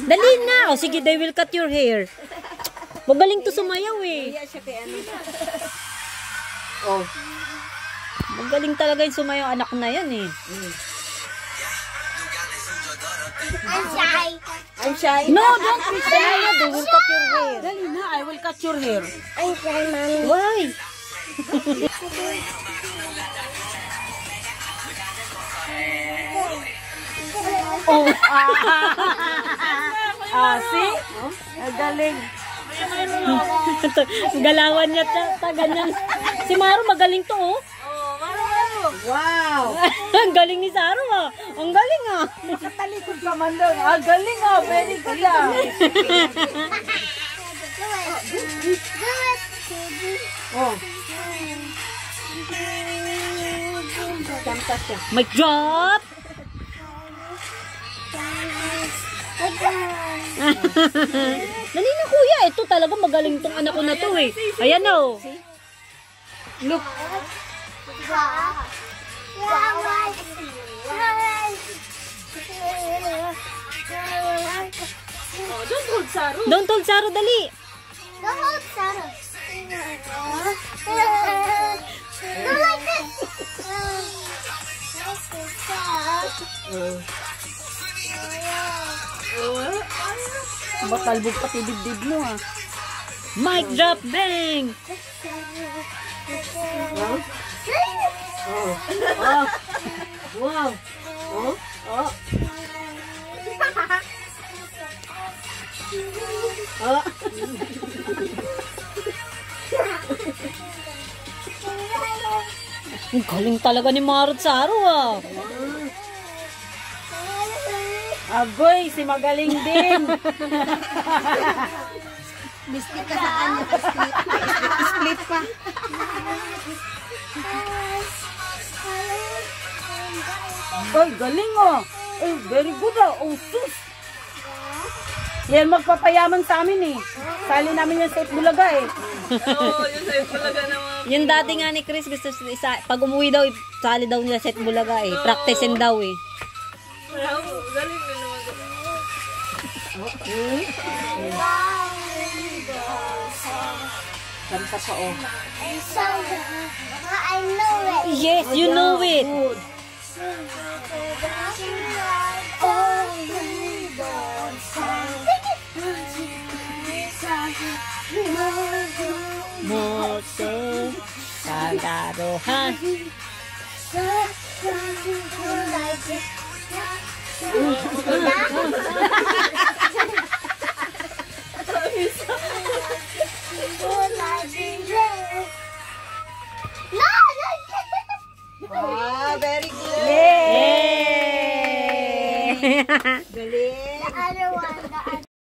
Dali na. O sige, they will cut your hair. Magaling to sumayaw eh. Oh. Magaling talaga yung sumayaw. Anak na yan eh. I'm shy. I'm shy. No, don't be shy. They will cut your hair. Dali na, I will cut your hair. I'm shy, mommy. Why? Oh. See? Galing. Galawan niya ganyan. Si Maro magaling to oh. Wow. Ang galing ni Saro ah. Ang galing ah. Talikod ka man doon. Galing ah. Very good ah. Oh. Kamtas siya. Mic drop. Dali na kuya. Ito talaga magaling tong anak ko na to eh. Ayan oh. Look. Don't hold Saro. Don't hold Saro, dali. Don't hold Saro. Don't like this. Batalbog pati dibdib mo ah. Mic drop, bang. Oh. Oh. Wow. Oh. Oh. Oh. Ang galing talaga ni Maro at Saro ah. Agoy, si magaling din. Biscuit ka saan? Split pa. Ay, galing oh. Ay, very good oh. Oh, sus. Yan magpapayaman sa amin eh. Sali namin yung sa Bulaga eh. Oo, yung sa Bulaga naman. Yung dati nga ni Chris, gusto pag umuwi daw, sali daw nila sa Bulaga eh. Practicein daw eh. Galing na naman. Kanta pa oh. I know it. Yes, you know it. Good. Mote Sagarohan. Ah, very good. Yay! Galing. The other one.